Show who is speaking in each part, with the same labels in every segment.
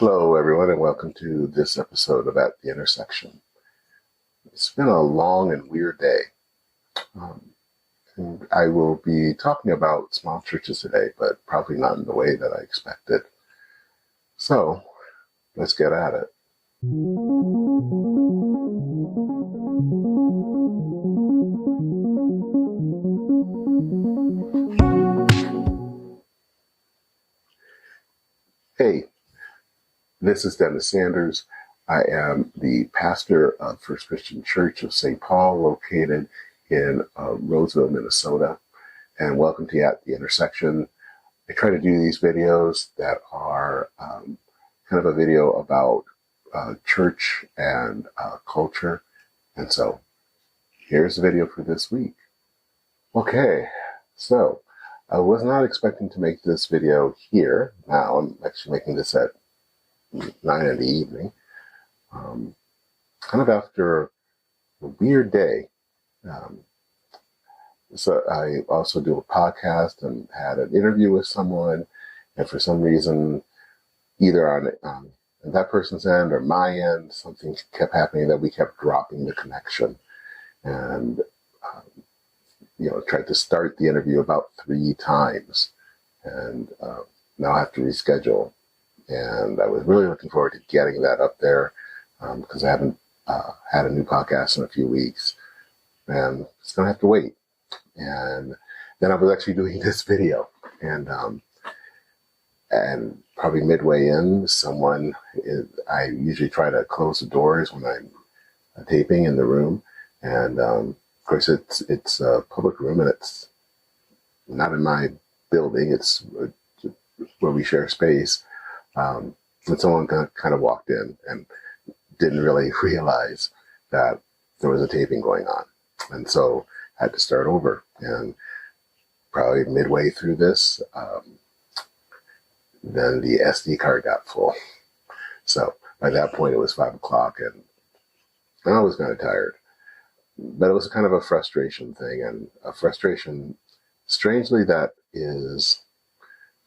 Speaker 1: Hello, everyone, and welcome to this episode of At the Intersection. It's been a long and weird day. And I will be talking about small churches today, but probably not in the way that I expected. So, let's get at it. Hey, this is Dennis Sanders. I am the pastor of First Christian Church of St. Paul, located in Roseville, Minnesota. And welcome to At the Intersection. I try to do these videos that are kind of a video about church and culture. And so here's the video for this week. Okay, so I was not expecting to make this video here. Now I'm actually making this at 9 in the evening. Kind of after a weird day. So I also do a podcast and had an interview with someone, and for some reason, either on that person's end or my end, something kept happening that we kept dropping the connection, and tried to start the interview about 3 times, and now I have to reschedule. And I was really looking forward to getting that up there because I haven't had a new podcast in a few weeks, and it's going to have to wait. And then I was actually doing this video, and probably midway in, I usually try to close the doors when I'm taping in the room, and of course it's a public room, and it's not in my building, it's where we share space. And someone kind of walked in and didn't really realize that there was a taping going on. And so I had to start over. And probably midway through this, then the SD card got full. So by that point, it was 5 o'clock, and I was kind of tired. But it was kind of a frustration thing, and a frustration, strangely, that is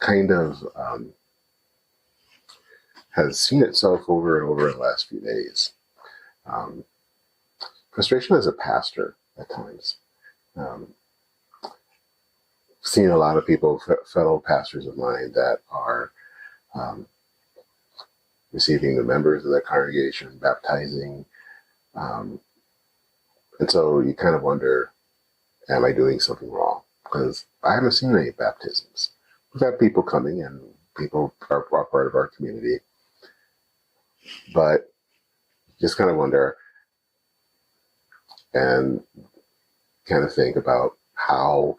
Speaker 1: kind of has seen itself over and over in the last few days. Frustration as a pastor at times. Seen a lot of people, fellow pastors of mine, that are receiving the members of their congregation, baptizing. And so you kind of wonder, am I doing something wrong? Because I haven't seen any baptisms. We've had people coming, and people are part of our community. But just kind of wonder and kind of think about how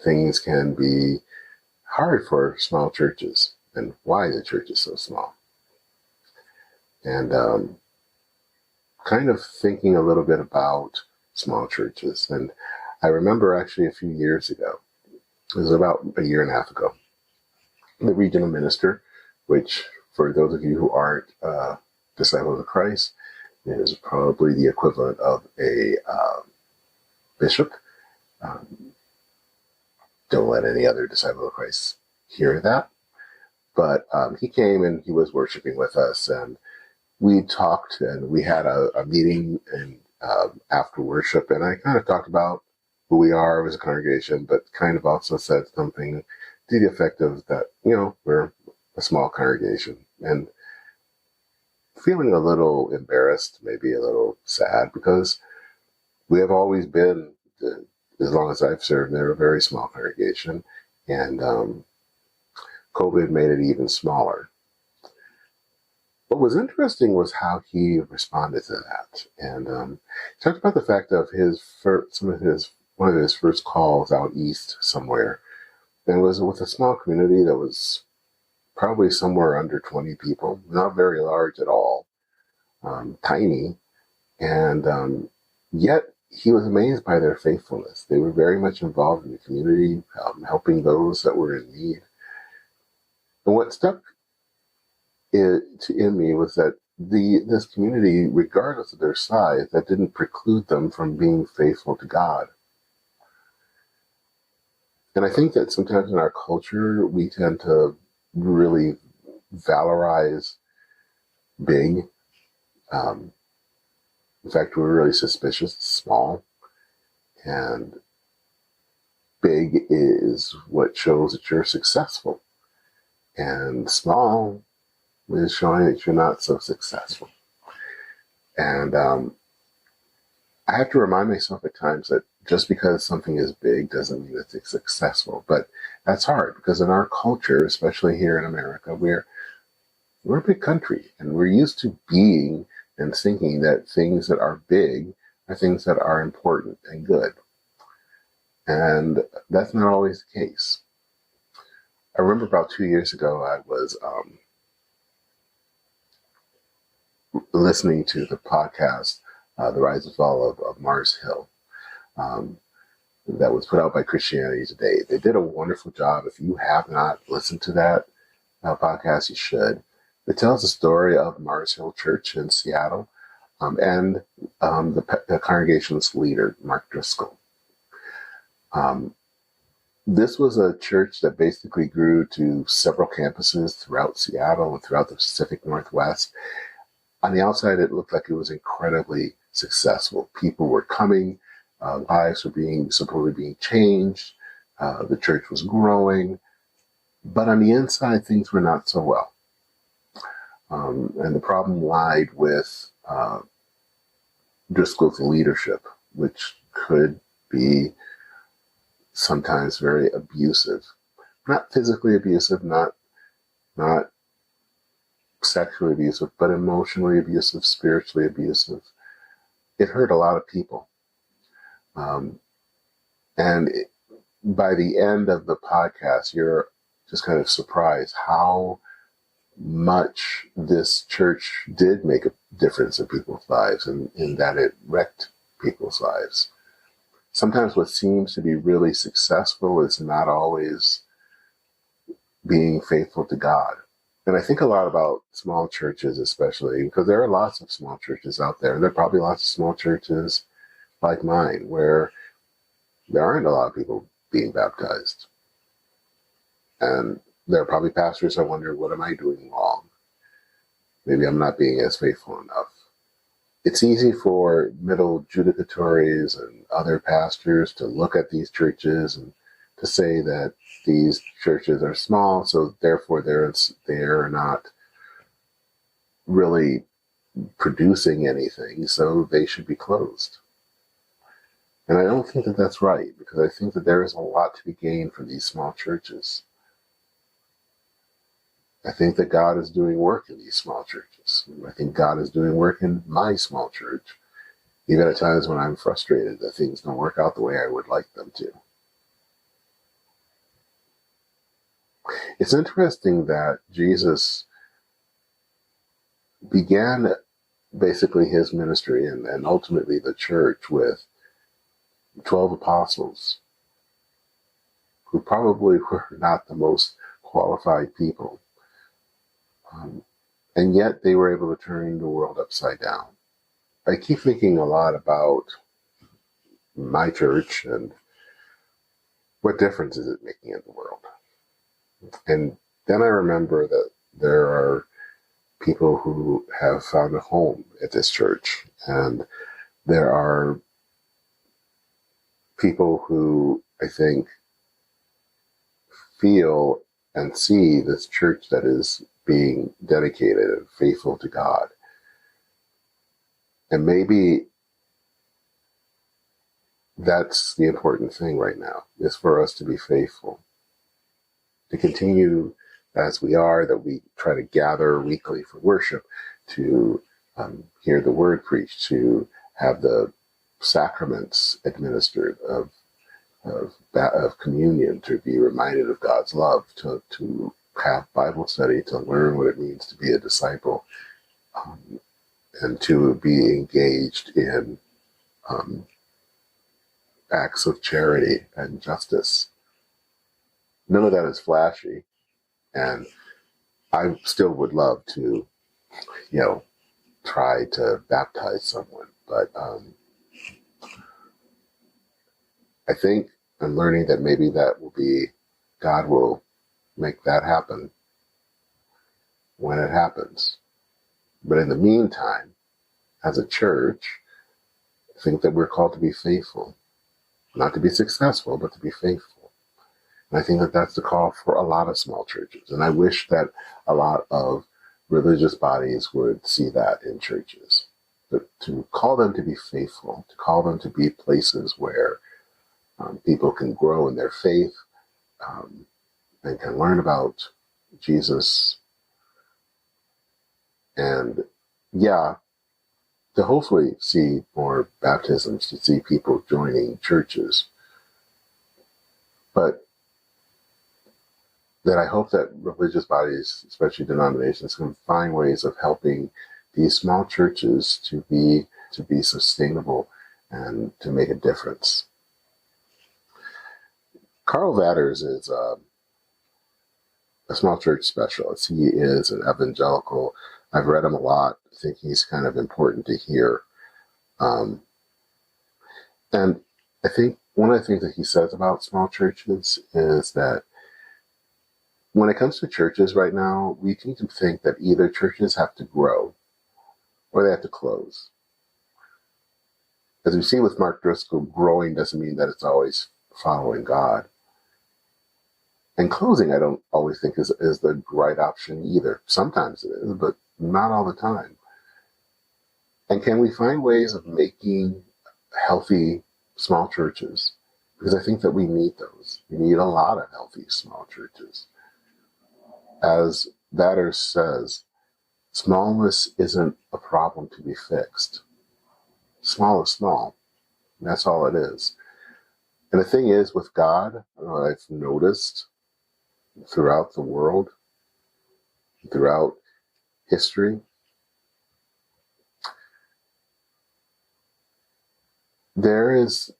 Speaker 1: things can be hard for small churches, and why the church is so small. And kind of thinking a little bit about small churches. And I remember actually a few years ago, it was about a year and a half ago, the regional minister, which for those of you who aren't disciples of Christ, is probably the equivalent of a bishop. Don't let any other disciple of Christ hear that. But he came and he was worshiping with us, and we talked, and we had a meeting and after worship, and I kind of talked about who we are as a congregation, but kind of also said something to the effect of that, we're a small congregation, and feeling a little embarrassed, maybe a little sad, because we have always been, as long as I've served, they're a very small congregation, and COVID made it even smaller. What was interesting was how he responded to that, and he talked about the fact of one of his first calls out east somewhere, and it was with a small community that was probably somewhere under 20 people, not very large at all, tiny, and yet he was amazed by their faithfulness. They were very much involved in the community, helping those that were in need. And what stuck in me was that this community, regardless of their size, that didn't preclude them from being faithful to God. And I think that sometimes in our culture, we tend to really valorize big. Um, in fact, we're really suspicious of small. And big is what shows that you're successful. And small is showing that you're not so successful. And I have to remind myself at times that just because something is big doesn't mean that it's successful. But that's hard because in our culture, especially here in America, we're a big country and we're used to being and thinking that things that are big are things that are important and good. And that's not always the case. I remember about 2 years ago, I was listening to the podcast, The Rise and Fall of Mars Hill, that was put out by Christianity Today. They did a wonderful job. If you have not listened to that podcast, you should. It tells the story of Mars Hill Church in Seattle and the congregation's leader, Mark Driscoll. This was a church that basically grew to several campuses throughout Seattle and throughout the Pacific Northwest. On the outside, it looked like it was incredibly successful. People were coming, lives were supposedly being changed, the church was growing, but on the inside, things were not so well. And the problem lied with Driscoll's leadership, which could be sometimes very abusive. Not physically abusive, not sexually abusive, but emotionally abusive, spiritually abusive. It hurt a lot of people. By the end of the podcast, you're just kind of surprised how much this church did make a difference in people's lives and in that it wrecked people's lives. Sometimes what seems to be really successful is not always being faithful to God. And I think a lot about small churches, especially because there are lots of small churches out there. And there are probably lots of small churches like mine where there aren't a lot of people being baptized. And there are probably pastors that wonder, what am I doing wrong? Maybe I'm not being as faithful enough. It's easy for middle judicatories and other pastors to look at these churches and to say that these churches are small, so therefore they're not really producing anything, so they should be closed. And I don't think that that's right, because I think that there is a lot to be gained from these small churches. I think that God is doing work in these small churches. I think God is doing work in my small church, even at times when I'm frustrated that things don't work out the way I would like them to. It's interesting that Jesus began basically his ministry and ultimately the church with 12 apostles who probably were not the most qualified people. And yet they were able to turn the world upside down. I keep thinking a lot about my church and what difference is it making in the world? And then I remember that there are people who have found a home at this church, and there are people who I think feel and see this church that is being dedicated and faithful to God. And maybe that's the important thing right now, is for us to be faithful, to continue as we are, that we try to gather weekly for worship, to hear the word preached, to have the sacraments administered of communion, to be reminded of God's love, to have Bible study, to learn what it means to be a disciple, and to be engaged in acts of charity and justice. None of that is flashy, and I still would love to, try to baptize someone, but I think and learning that maybe God will make that happen when it happens. But in the meantime, as a church, I think that we're called to be faithful, not to be successful, but to be faithful. And I think that that's the call for a lot of small churches. And I wish that a lot of religious bodies would see that in churches. But to call them to be faithful, to call them to be places where people can grow in their faith and can learn about Jesus. And to hopefully see more baptisms, to see people joining churches. But that I hope that religious bodies, especially denominations, can find ways of helping these small churches to be sustainable and to make a difference. Carl Vadders is a small church specialist. He is an evangelical. I've read him a lot. I think he's kind of important to hear. And I think one of the things that he says about small churches is that when it comes to churches right now, we tend to think that either churches have to grow or they have to close. As we see with Mark Driscoll, growing doesn't mean that it's always following God. And closing, I don't always think is the right option either. Sometimes it is, but not all the time. And can we find ways of making healthy small churches? Because I think that we need those. We need a lot of healthy small churches. As Vadders says, smallness isn't a problem to be fixed. Small is small. That's all it is. And the thing is, with God, I've noticed throughout the world, throughout history,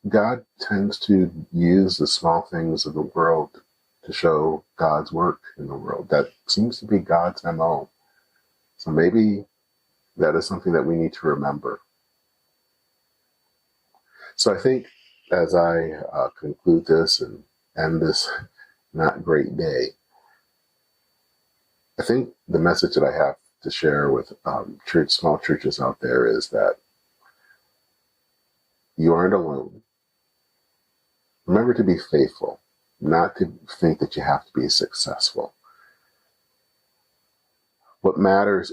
Speaker 1: God tends to use the small things of the world to show God's work in the world. That seems to be God's MO. So maybe that is something that we need to remember. So I think as I conclude this and end this not great day, I think the message that I have to share with small churches out there is that you aren't alone. Remember to be faithful, not to think that you have to be successful. What matters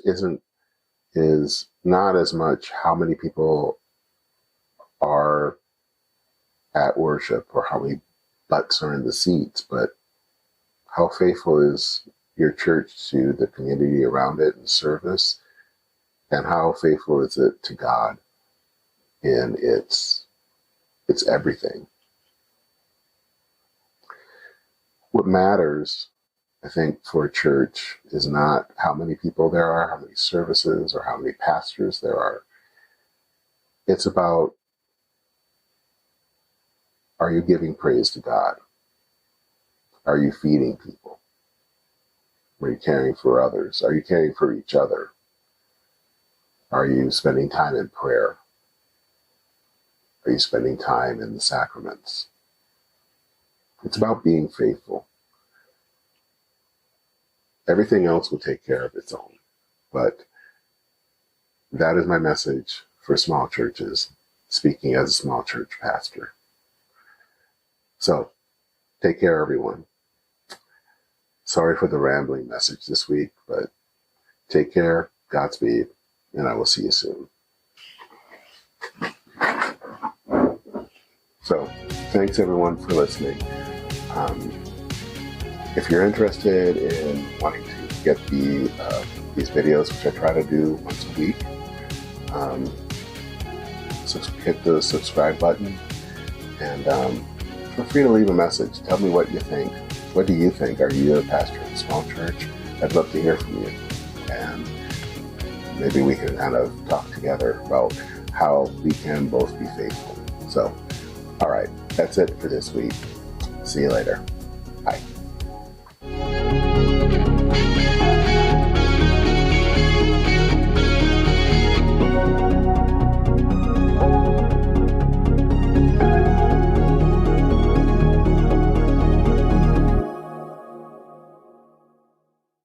Speaker 1: is not as much how many people are at worship or how many butts are in the seats, but how faithful is your church to the community around it and service, and how faithful is it to God in its everything. What matters, I think, for a church is not how many people there are, how many services, or how many pastors there are. It's about, are you giving praise to God? Are you feeding people? Are you caring for others? Are you caring for each other? Are you spending time in prayer? Are you spending time in the sacraments? It's about being faithful. Everything else will take care of its own. But that is my message for small churches, speaking as a small church pastor. So, take care, everyone. Sorry for the rambling message this week, but take care, Godspeed, and I will see you soon. So, thanks everyone for listening. If you're interested in wanting to get these videos, which I try to do once a week, hit the subscribe button and feel free to leave a message. Tell me what you think. What do you think? Are you a pastor in a small church? I'd love to hear from you. And maybe we can kind of talk together about how we can both be faithful. So, all right, that's it for this week. See you later. Bye.